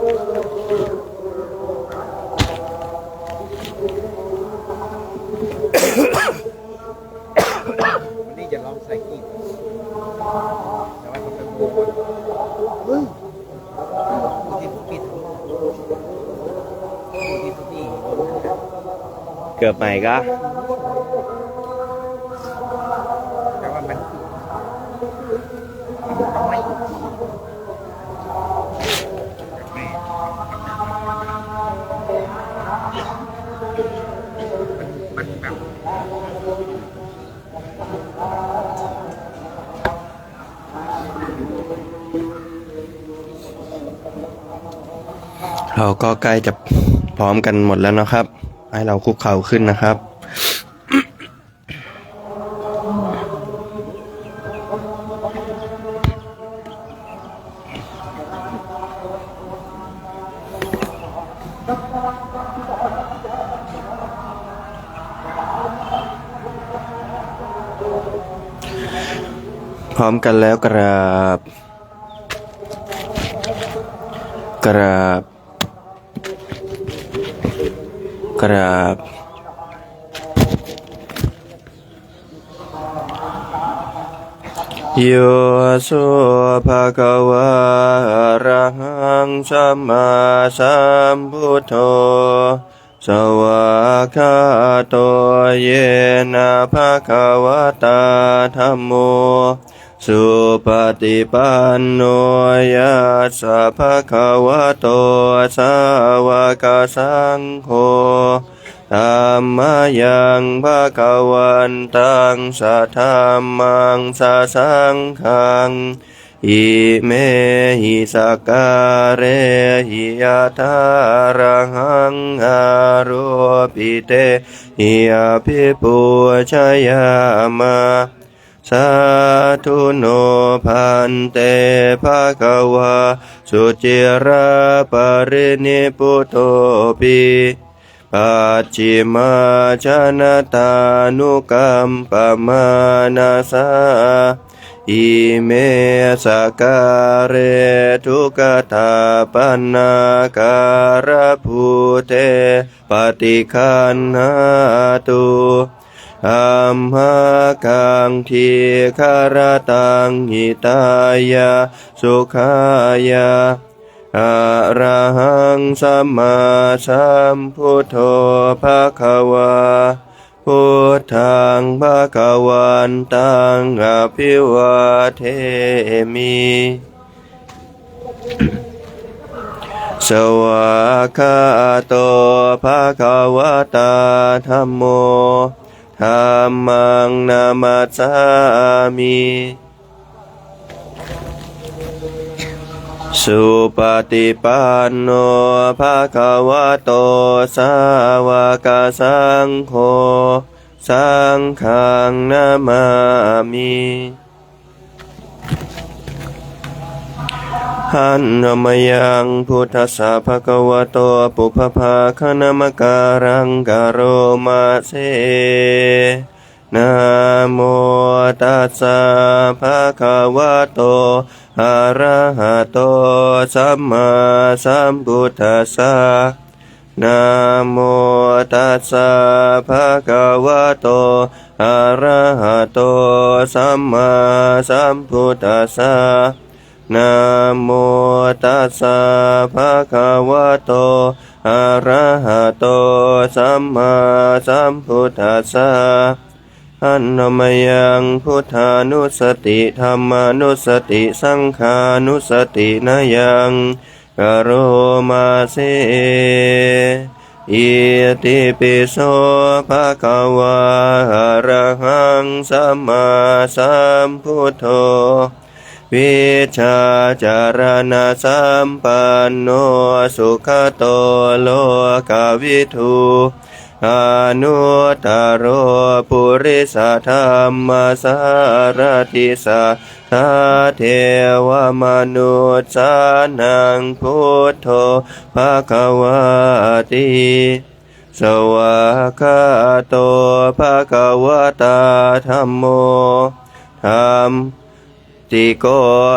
วันนี้จะลองใส่กีบแต่ว่าต้องเป็นบูก่อนที่ปิดที่เกือบใหม่ก็แต่ว่ามันแบบ เราก็ใกล้จะพร้อมกันหมดแล้วนะครับให้เราคุกเข่าขึ้นนะครับพร้อมกันแล้วกราบกราบกราบโยโสภะคะวะอะระหังสัมมาสัมพุทโธสวากขาโตเยนะภะคะวะตาธัมโมสุปฏิปันโนยัสสะภะคะวะโตสาวกสังโฆธัมมายังภะคะวันตังสัทธัมมังสัสสังฆังอิเมหิสกการะหิยะถาระหังอารุปิเตหิอภิปุชยามะสาธุโนพันเตภะคะวะสุจิราปรินิพุตโตปิปัจฉิมาชนะตานุกัมปมานาสาอิเมสการะทุกตาปันนาการะภูเตปฏิคันหาตุอัมหากังทีคารตังหิตายาสุขายาอะระหังสัมมาสัมพุทโธภะคะวาพุทธังภะคะวันตังอภิวาเทมิสวากขาโตภะคะวะตาธัมโมธัมมังนามัสสามิสุปฏิปันโนภะคะวะโตสาวกสังโฆสังฆังนามามิหันมยังพุทธัสสะภะคะวะโตปุพพาคณมการังกโรมาเสนะโมตัสสะภะคะวะโตอะระหะโตสัมมาสัมพุทธัสสะนะโมตัสสะภะคะวะโตอะระหะโตสัมมาสัมพุทธัสสะนะโมตัสสะภะคะวะโตอะระหะโตสัมมาสัมพุทธัสสะอันนมยังพุทธานุสติธัมมานุสติสังฆานุสตินายังกโรมาเสอิติปิโสภะคะวะอะระหังสัมมาสัมพุทโธวิชาจารณะสัมปันโนสุขโตโลกวิทูอนุตตโรปุริสธรรมสารติสัทธาเทวมนุษย์สานังพุทโธภควติสวากขาโตภควตาธัมโมธัม ติโก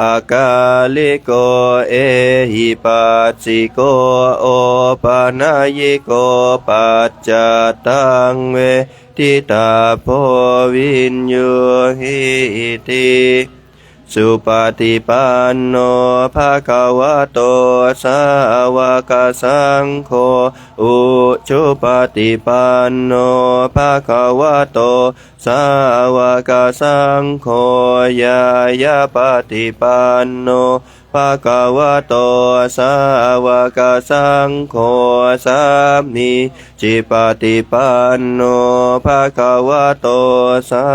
อากาลิโกเอหิปัสสิโกโอปานายิโกปัจจตังเวทิตาโพวินโยหิติสุปฏิปันโนภะคะวะโตสาวกสังโฆอุชุปฏิปันโนภะคะวะโตสาวกสังโฆยายาปฏิปันโนภะคะวะโตสาวกสังโฆสามิจิปฏิปันโนภะคะวะโตสา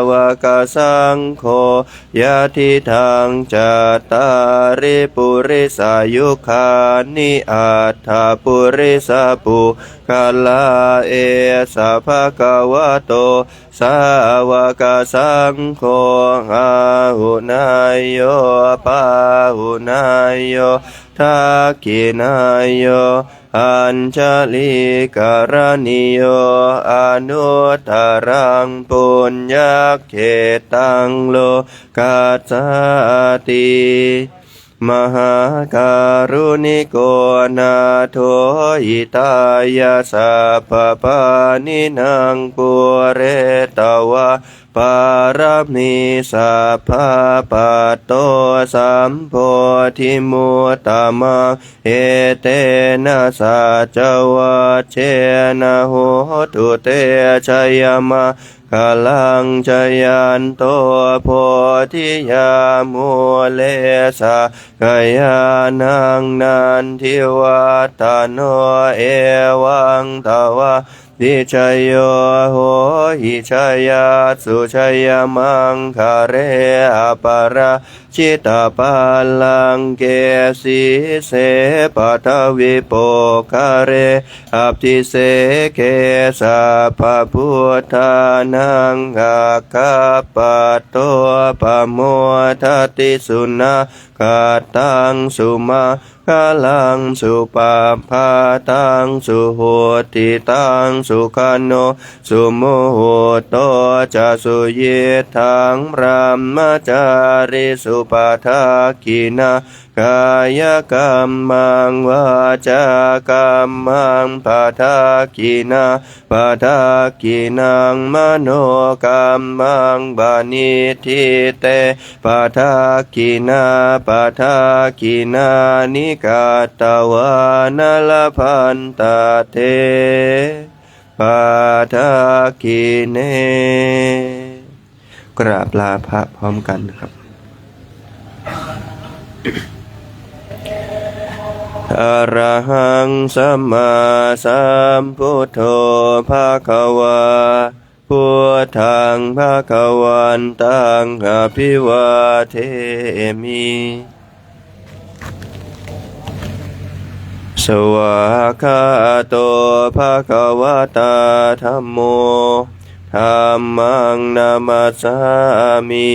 วกสังโฆยะทิทังจัตตาริปุริสายุคานิอัตถปุริสปุคลาเอสะภะคะวะโตสาวกสังโฆอาหุนายโยปาหุนายโยทักขินายโยอัญชลิกรณิโยอนุตตรังปุญญเขตังโลกัสสติมหาการุณิโกนาโทหิตายาสัพพปานินางปุเรตวะปารมีสัพพะปัตโตสัมโพธิมุตตมังเอเตนะสัจวัชเชนะโหตุเตชยมะกลังชยันโตโพธิยามุเลสะกยานังนันทิวัตโนเอวังตวะดิชยโยโหหิชยาสุชยมังคาเรอปาราชิตาปาลังเกสีเสปัทวิโปคาเรอัปติเสเกสัพพพุทธานังอาคาปัตโตปโมทัตติสุนาคาตังสุมากาลังสุปาภาตังสุโหติตังสุขันโนสุโมโหโตจะสุเยทังพรหมจาริสุปาทากินากายกรรมังวาจากรรมังปาทากินาปาทากินังมโนกรรมังบานิทิเตปาทากินาปาทากินานิกาตวานลพันตเตปาทากิเนกราบลาพระพร้อมกันนะครับอะระหังสัมมาสัมพุทโธภะคะวาพุทธังภะคะวันตังอภิวาเทมิสวากขาโตภะคะวะตาธัมโมธัมมังนามัสสามิ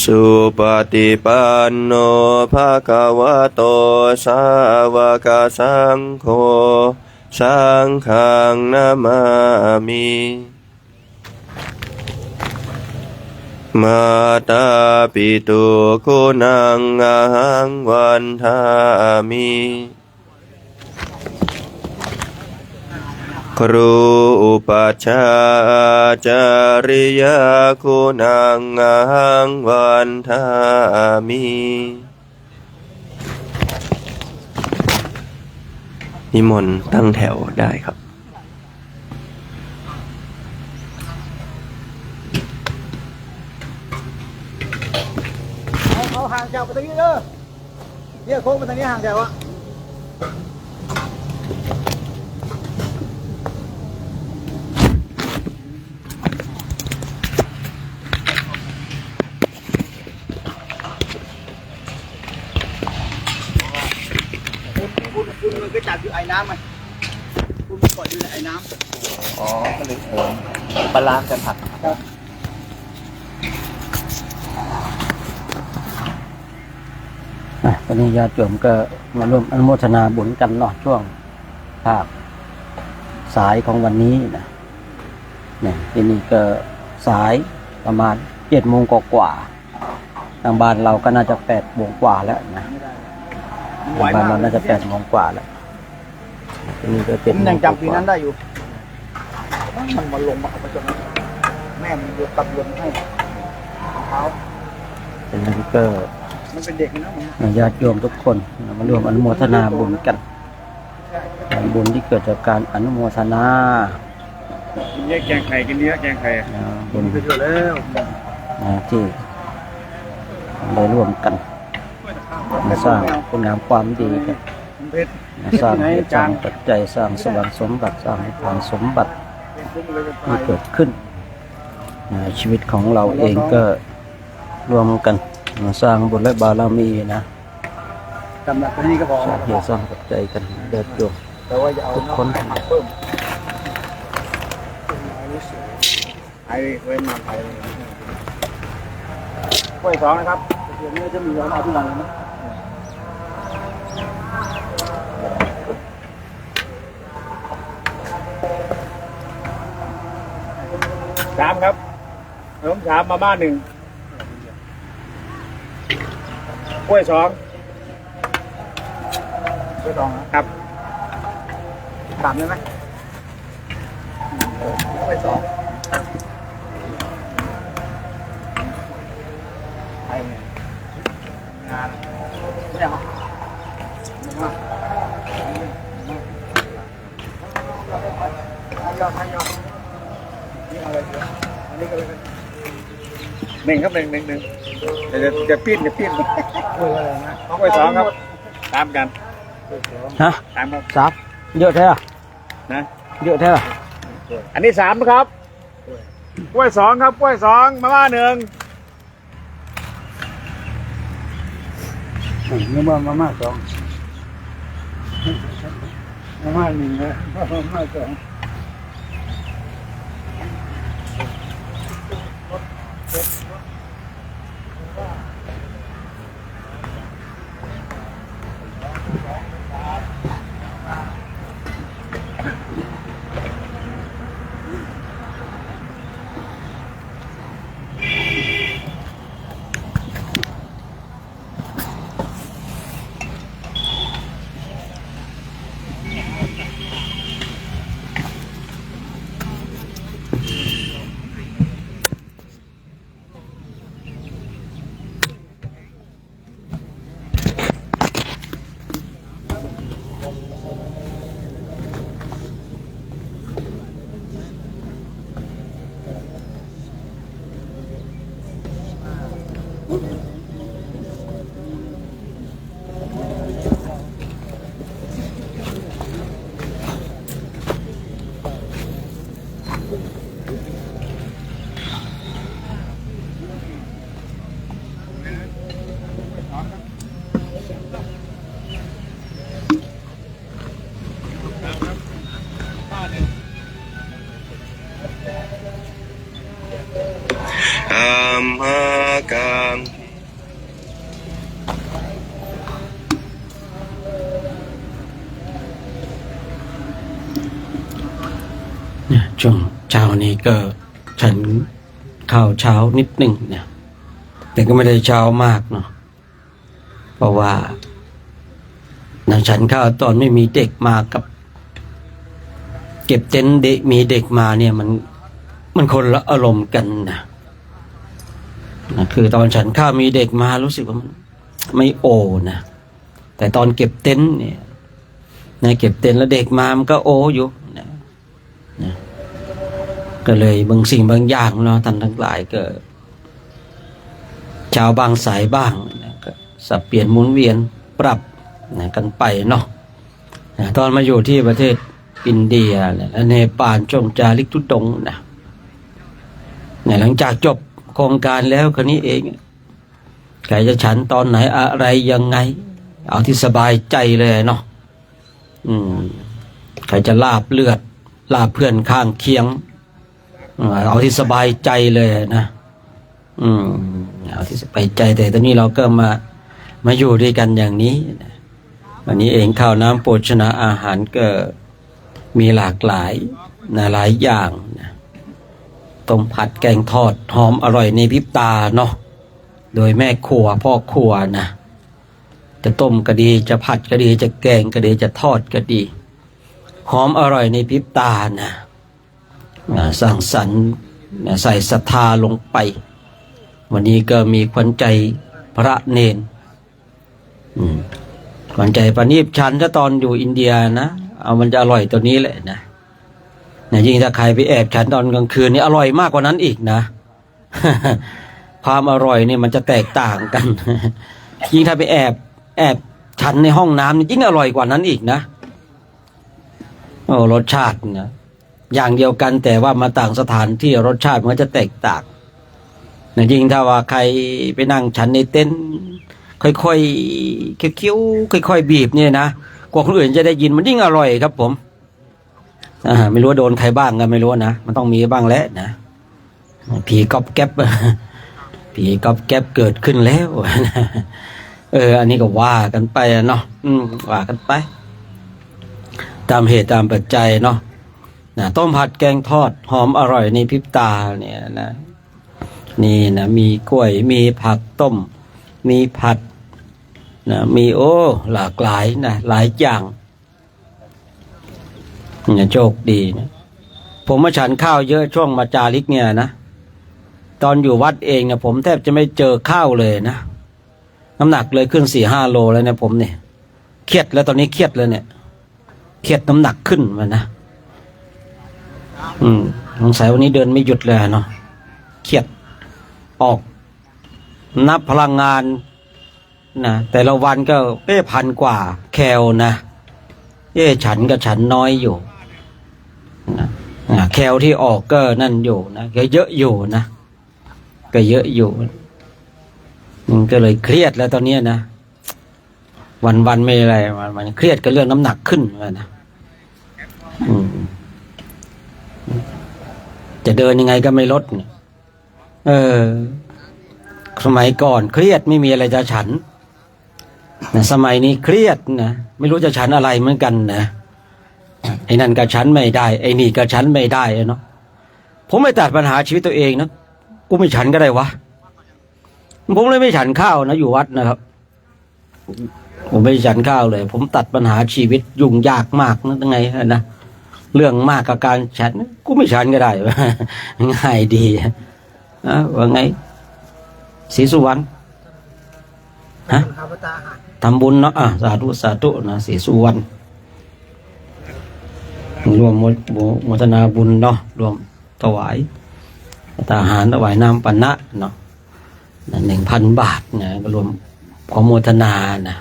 สุปฏิปันโนภะคะวะโตสาวกสังโฆสังฆังนามามิมาตาปิตุคุณังอะหังวันทามิครูอุปัชฌาย์จาริยคุณังอะหังวันทามินิมนต์ตั้งแถวได้ครับเอาห่างจากไปตรงนี้เด้อเนี่ยโค้งไปทางนี้ห่างจากวะคุณมันก็จับอยู่ไอ้น้ำมันคุณปล่อยอยู่ในไอ้น้ำอ๋อก็เลยปลากันผักครับวันนี้ญาติโยมก็มาร่วมอนุโมทนาบุญกันเนาะช่วงภาคสายของวันนี้นะเนี่ยที่นี่ก็สาย ประมาณ7 โมงกว่าๆทางบ้านเราก็น่าจะ8 โมงกว่าแล้วนะ ไหว ทางบ้าน มาก เราน่าจะ8 โมงกว่าแล้วทีนี้ก็ ผ เป็น มยังจำปีนั้นได้อยู่มันมาลงมาเอาไปจนแม่มันตัดลมให้เท้า เป็นนั้นก็ มันเป็นเด็กนะผม ญาติโยมทุกคนมาร่วมอนุโมทนาบุญกันบุญที่เกิดจากการอนุโมทนา กินเยอะแกงไข่กินเยอะแกงไข่ บุญ ไปเถอะแล้ว ที่ได้ร่วมกันมาสร้างคุณงามความดีกัน เพชร มาสร้างให้สร้างปัจจัยสร้างสวรรค์สมบัติสร้างให้ผลสมบัติที่เกิดขึ้นชีวิตของเราเองก็รวมกันมาสร้างบุญและบารมีนะ จำหลักตัวนี้ก็พอ สร้างเหตุสร้างปัจจัยกันเดินโยม แต่ว่าจะเอา ทุกคน เพิ่มไอ้เว้นมาไทยกล้วย2นะครับเดี๋ยวนี้จะมีเอาที่หลังนะ 3ครับขนม3มาม่า1กล้วย2กล้วย2ครับ3ได้ไหมกล้วย2ไปงานไม่เอาหนึ่งครับหนึ่งเดี๋ยวปิ้นกล้วยอะไรนะกล้วย2ครับตามกัน ฮะ ตามครับ ซับเยอะแท้อะ นะ เยอะแท้อะ อันนี้3ครับกล้วย2ครับกล้วย2มาม่า1 นี่มาม่า2มาม่า1นะมาม่า2อัมหากัง ช่วงเช้านี้ก็ฉันข้าวเช้านิดหนึ่งเนี่ยแต่ก็ไม่ได้เช้ามากเนาะเพราะว่าฉันข้าวตอนไม่มีเด็กมากับ เก็บเต็นท์เด็กมีเด็กมาเนี่ยมันคนละอารมณ์กันนะคือตอนฉันข้าวมีเด็กมารู้สึกว่ามันไม่โอนะแต่ตอนเก็บเต็นท์เนี่ยเก็บเต็นท์แล้วเด็กมามันก็โออยู่นะก็เลยบางสิ่งบางอย่างเนาะท่านทั้งหลายก็เช้าบางสายบ้างนะก็สับเปลี่ยนหมุนเวียนปรับกันไปเนาะตอนมาอยู่ที่ประเทศอินเดียและเนปาลช่วงจาริกทุดงค์นะหลังจากจบโครงการแล้วคนนี้เองใครจะฉันตอนไหนอะไรยังไงเอาที่สบายใจเลยเนาะใครจะลาบเลือดลาบเพื่อนข้างเคียงเอาที่สบายใจเลยนะเอาที่สบายใจแต่ตอนนี้เราก็มาอยู่ด้วยกันอย่างนี้วันนี้เองข้าวน้ำโภชนาอาหารก็มีหลากหลายหลายอย่างนะ ต้มผัดแกงทอดหอมอร่อยในพริบตาเนาะโดยแม่ครัวพ่อครัวนะจะต้มก็ดีจะผัดก็ดีจะแกงก็ดีจะทอดก็ดีหอมอร่อยในพริบตานะสร้างสรรค์ใส่ศรัทธาลงไปวันนี้ก็มีขวัญใจพระเนนขวัญใจปานีบฉันถ้าตอนอยู่อินเดียนะเอามันจะอร่อยตัวนี้แหละนะยิ่งถ้าใครไปแอบฉันตอนกลางคืนนี่อร่อยมากกว่านั้นอีกนะ ความอร่อยนี่มันจะแตกต่างกัน ยิ่งถ้าไปแอบฉันในห้องน้ำนี่ยิ่งอร่อยกว่านั้นอีกนะโอ้รสชาตินะอย่างเดียวกันแต่ว่ามาต่างสถานที่รสชาติมันจะแตกต่างนะยิ่งถ้าว่าใครไปนั่งฉันในเต็นท์ค่อยๆเคี้ยวๆค่อยๆบีบเนี่ยนะกว่าคนอื่นจะได้ยินมันยิ่งอร่อยครับผมไม่รู้ว่าโดนใครบ้างกันไม่รู้นะมันต้องมีบ้างแหละนะผีก๊อบแก๊บผีก๊อบแก๊บเกิดขึ้นแล้วอันนี้ก็ว่ากันไปเนาะว่ากันไปตามเหตุตามปัจจัยเนาะต้มผัดแกงทอดหอมอร่อยในพริบตาเนี่ยนะนี่นะมีกล้วยมีผักต้มมีผัดนะมีหลากหลายนะหลายอย่างเนี่ยโชคดีนะผมมาฉันข้าวเยอะช่วงมาจาริกเนี่ยนะตอนอยู่วัดเองเนี่ยผมแทบจะไม่เจอข้าวเลยนะน้ำหนักเลยขึ้น4-5 โลแล้วเนี่ยผมเนี่ยเครียดแล้วตอนนี้เครียดเลยเนี่ยเครียดน้ำหนักขึ้นมานะสงสัยวันนี้เดินไม่หยุดเลยเนาะเครียดออกนับพลังงานนะแต่ละวันก็1,000 กว่าแคลนะฉันก็ฉันน้อยอยู่นะแคลที่ออกก็นั่นอยู่นะก็เยอะอยู่นะก็เยอะอยู่มันก็เลยเครียดแล้วตอนนี้นะวันไม่อะไรมันเครียดกับเรื่องน้ำหนักขึ้นนะจะเดินยังไงก็ไม่ลดสมัยก่อนเครียดไม่มีอะไรจะฉันนะสมัยนี้เครียดนะไม่รู้จะฉันอะไรเหมือนกันนะไอ้นั่นก็ฉันไม่ได้ไอ้นี่ก็ฉันไม่ได้เนาะผมไม่ตัดปัญหาชีวิตตัวเองนะกูไม่ฉันก็ได้วะผมเลยไม่ฉันข้าวนะอยู่วัดนะครับผมไม่ฉันข้าวเลยผมตัดปัญหาชีวิตยุ่งยากมากนะยังไงนะเรื่องมากกับการฉันกูไม่ฉันก็ได้ง่ายดีว่าไงศรีสุวรรณทำบุญเนาะสาธุสาธุนะศรีสุวรรณรวมโมทนาบุญเนาะรวมถวายทหารถวายน้ำปัณณะเนาะ1,000 บาทนะก็รวมขอโมทนานะ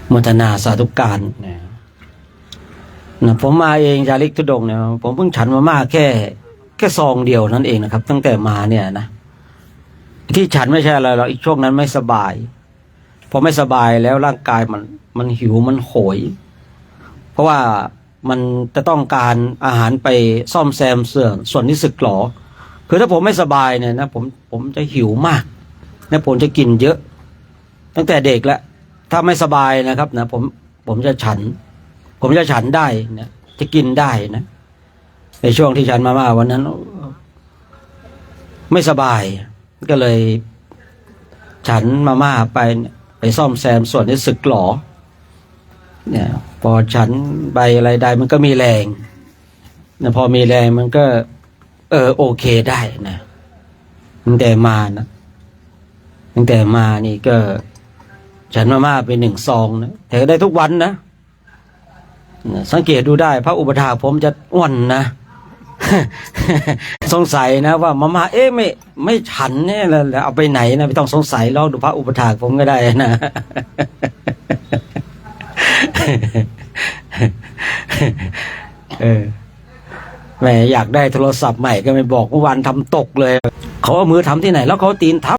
โมทนาสาธุการนะผมมาเองจาริกธุดงค์เนี่ยผมเพิ่งฉันมาม่าแค่ซองเดียวนั่นเองนะครับตั้งแต่มาเนี่ยนะที่ฉันไม่ใช่อะไรหรอกอีกช่วงนั้นไม่สบายพอไม่สบายแล้วร่างกายมันหิวมันโหยเพราะว่ามันจะต้องการอาหารไปซ่อมแซมส่วนที่สึกหรอคือถ้าผมไม่สบายเนี่ยนะผมจะหิวมากนะผมจะกินเยอะตั้งแต่เด็กแล้วถ้าไม่สบายนะครับนะผมจะฉันได้นะจะกินได้นะในช่วงที่ฉันมาวันนั้นไม่สบายก็เลยฉันมาม่าไปซ่อมแซมส่วนที่สึกหรอเนี่ยพอฉันใบอะไรได้มันก็มีแรงนะพอมีแรงมันก็โอเคได้นะตั้งแต่มานี่ก็ฉันมาม่าไป1 ซองนะแต่ก็ได้ทุกวันนะสังเกตดูได้พระอุปถากผมจะอ้วนนะ สงสัยนะว่ามาม่าไม่ฉันเนี่ยแล้วเอาไปไหนนะไม่ต้องสงสัยลองดูพระอุปถากผมก็ได้นะแหมอยากได้โทรศัพท์ใหม่ก็ไม่บอกเมื่อวานทำตกเลยเขาเอามือทำที่ไหนแล้วเขาตีนทับ